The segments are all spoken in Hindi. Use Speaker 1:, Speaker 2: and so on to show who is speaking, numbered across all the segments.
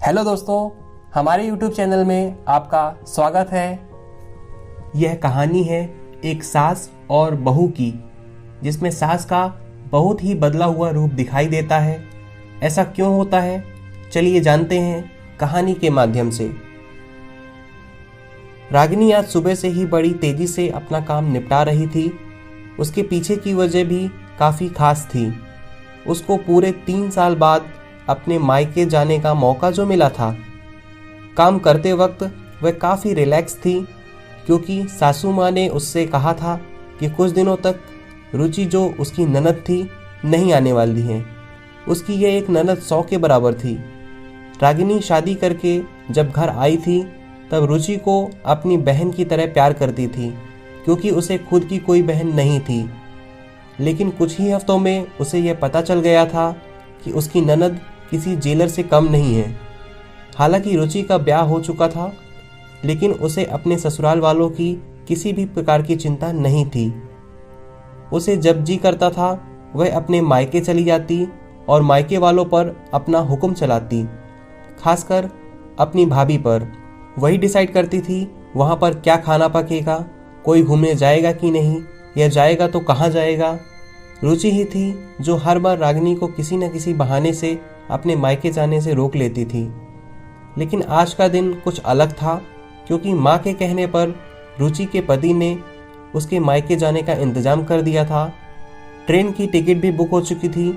Speaker 1: हेलो दोस्तों, हमारे YouTube चैनल में आपका स्वागत है। यह कहानी है एक सास और बहू की, जिसमें सास का बहुत ही बदला हुआ रूप दिखाई देता है। ऐसा क्यों होता है, चलिए जानते हैं कहानी के माध्यम से। रागिनी आज सुबह से ही बड़ी तेजी से अपना काम निपटा रही थी। उसके पीछे की वजह भी काफ़ी खास थी। उसको पूरे 3 साल बाद अपने मायके जाने का मौका जो मिला था। काम करते वक्त वह काफ़ी रिलैक्स थी, क्योंकि सासू माँ ने उससे कहा था कि कुछ दिनों तक रुचि जो उसकी ननद थी नहीं आने वाली है। उसकी यह एक ननद 100 के बराबर थी। रागिनी शादी करके जब घर आई थी तब रुचि को अपनी बहन की तरह प्यार करती थी, क्योंकि उसे खुद की कोई बहन नहीं थी। लेकिन कुछ ही हफ्तों में उसे यह पता चल गया था कि उसकी ननद किसी जेलर से कम नहीं है। हालांकि रुचि का ब्याह हो चुका था, लेकिन उसे अपने ससुराल वालों की किसी भी प्रकार की चिंता नहीं थी। उसे जब जी करता था वह अपने मायके चली जाती और मायके वालों पर अपना हुक्म चलाती, खासकर अपनी भाभी पर। वही डिसाइड करती थी वहाँ पर क्या खाना पकेगा, कोई घूमने जाएगा कि नहीं, या जाएगा तो कहाँ जाएगा। रुचि ही थी जो हर बार रागिनी को किसी न किसी बहाने से अपने मायके जाने से रोक लेती थी। लेकिन आज का दिन कुछ अलग था, क्योंकि माँ के कहने पर रुचि के पति ने उसके मायके जाने का इंतजाम कर दिया था। ट्रेन की टिकट भी बुक हो चुकी थी।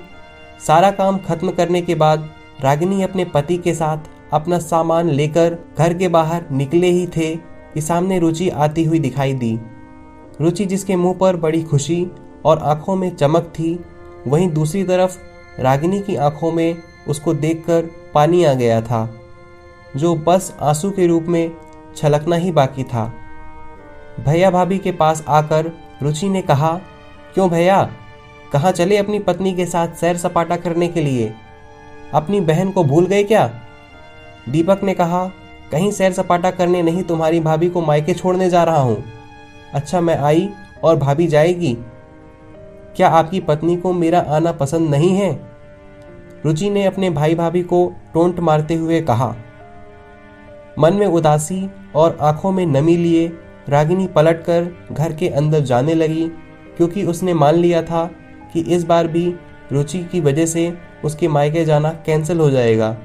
Speaker 1: सारा काम खत्म करने के बाद रागिनी अपने पति के साथ अपना सामान लेकर घर के बाहर निकले ही थे कि सामने रुचि आती हुई दिखाई दी। रुचि जिसके मुंह पर बड़ी खुशी और आंखों में चमक थी, वहीं दूसरी तरफ रागिनी की आंखों में उसको देखकर पानी आ गया था, जो बस आंसू के रूप में छलकना ही बाकी था। भैया भाभी के पास आकर रुचि ने कहा, क्यों भैया, कहाँ चले अपनी पत्नी के साथ सैर सपाटा करने के लिए? अपनी बहन को भूल गए क्या? दीपक ने कहा, कहीं सैर सपाटा करने नहीं, तुम्हारी भाभी को मायके छोड़ने जा रहा हूँ। अच्छा, मैं आई और भाभी जाएगी? क्या आपकी पत्नी को मेरा आना पसंद नहीं है? रुचि ने अपने भाई भाभी को टोंट मारते हुए कहा। मन में उदासी और आंखों में नमी लिए रागिनी पलटकर घर के अंदर जाने लगी, क्योंकि उसने मान लिया था कि इस बार भी रुचि की वजह से उसके मायके जाना कैंसिल हो जाएगा।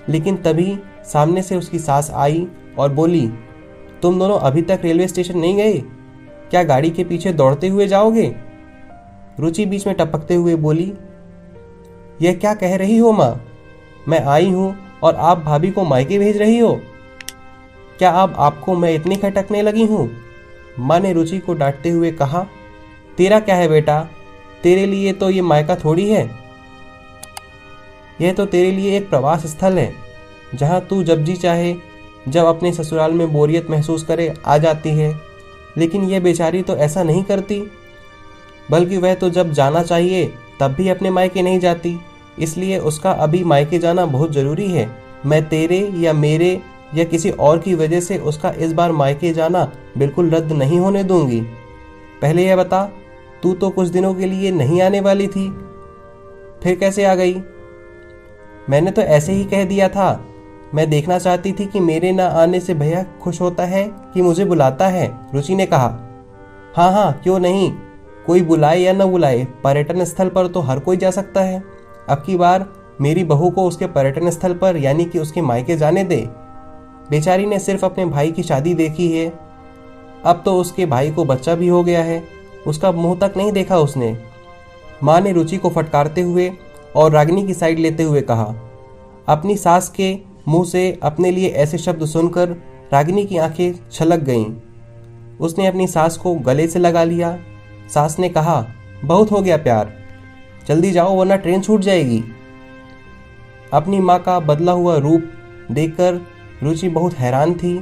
Speaker 1: लेकिन तभी सामने से उसकी सास आई और बोली, तुम दोनों अभी तक रेलवे स्टेशन नहीं गए? क्या गाड़ी के पीछे दौड़ते हुए जाओगे? रुचि बीच में टपकते हुए बोली, यह क्या कह रही हो माँ? मैं आई हूँ और आप भाभी को मायके भेज रही हो? क्या अब आपको मैं इतनी खटकने लगी हूँ? माँ ने रुचि को डांटते हुए कहा, तेरा क्या है बेटा, तेरे लिए तो ये मायका थोड़ी है। यह तो तेरे लिए एक प्रवास स्थल है, जहाँ तू जब जी चाहे, जब अपने ससुराल में बोरियत महसूस करे आ जाती है। लेकिन यह बेचारी तो ऐसा नहीं करती, बल्कि वह तो जब जाना चाहिए तब भी अपने मायके नहीं जाती। इसलिए उसका अभी मायके जाना बहुत ज़रूरी है। मैं तेरे या मेरे या किसी और की वजह से उसका इस बार मायके जाना बिल्कुल रद्द नहीं होने दूंगी। पहले यह बता, तू तो कुछ दिनों के लिए नहीं आने वाली थी, फिर कैसे आ गई? मैंने तो ऐसे ही कह दिया था। मैं देखना चाहती थी कि मेरे ना आने से भैया खुश होता है कि मुझे बुलाता है, रुचि ने कहा। हाँ हाँ, क्यों नहीं, कोई बुलाए या न बुलाए, पर्यटन स्थल पर तो हर कोई जा सकता है। अब की बार मेरी बहू को उसके पर्यटन स्थल पर यानी कि उसके मायके जाने दे। बेचारी ने सिर्फ अपने भाई की शादी देखी है, अब तो उसके भाई को बच्चा भी हो गया है, उसका मुंह तक नहीं देखा उसने। माँ ने रुचि को फटकारते हुए और रागिनी की साइड लेते हुए कहा। अपनी सास के मुंह से अपने लिए ऐसे शब्द सुनकर रागिनी की आंखें छलक गईं। उसने अपनी सास को गले से लगा लिया। सास ने कहा, बहुत हो गया प्यार, जल्दी जाओ वरना ट्रेन छूट जाएगी। अपनी माँ का बदला हुआ रूप देखकर रुचि बहुत हैरान थी।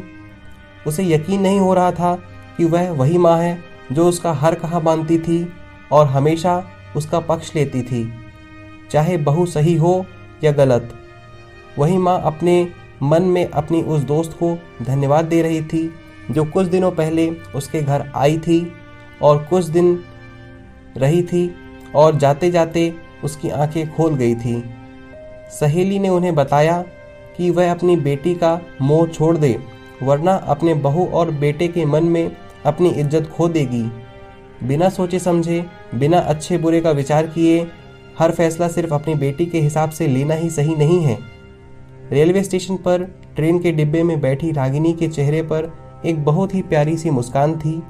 Speaker 1: उसे यकीन नहीं हो रहा था कि वह वही माँ है जो उसका हर कहा मानती थी और हमेशा उसका पक्ष लेती थी, चाहे बहू सही हो या गलत। वही माँ अपने मन में अपनी उस दोस्त को धन्यवाद दे रही थी जो कुछ दिनों पहले उसके घर आई थी और कुछ दिन रही थी और जाते जाते उसकी आंखें खोल गई थी। सहेली ने उन्हें बताया कि वह अपनी बेटी का मोह छोड़ दे, वरना अपने बहू और बेटे के मन में अपनी इज्जत खो देगी। बिना सोचे समझे, बिना अच्छे बुरे का विचार किए हर फैसला सिर्फ अपनी बेटी के हिसाब से लेना ही सही नहीं है। रेलवे स्टेशन पर ट्रेन के डिब्बे में बैठी रागिनी के चेहरे पर एक बहुत ही प्यारी सी मुस्कान थी,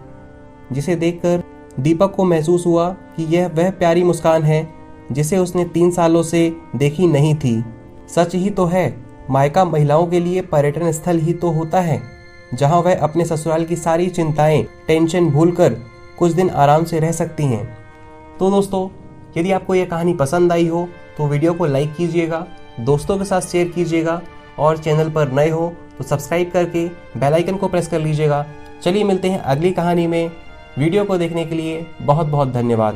Speaker 1: जिसे देखकर दीपक को महसूस हुआ कि यह वह प्यारी मुस्कान है जिसे उसने 3 सालों से देखी नहीं थी। सच ही तो है, मायका महिलाओं के लिए पर्यटन स्थल ही तो होता है, जहां वह अपने ससुराल की सारी चिंताएं, टेंशन भूलकर कुछ दिन आराम से रह सकती हैं। तो दोस्तों, यदि आपको यह कहानी पसंद आई हो तो वीडियो को लाइक कीजिएगा, दोस्तों के साथ शेयर कीजिएगा और चैनल पर नए हो तो सब्सक्राइब करके बेल आइकन को प्रेस कर लीजिएगा। चलिए मिलते हैं अगली कहानी में। वीडियो को देखने के लिए बहुत बहुत धन्यवाद।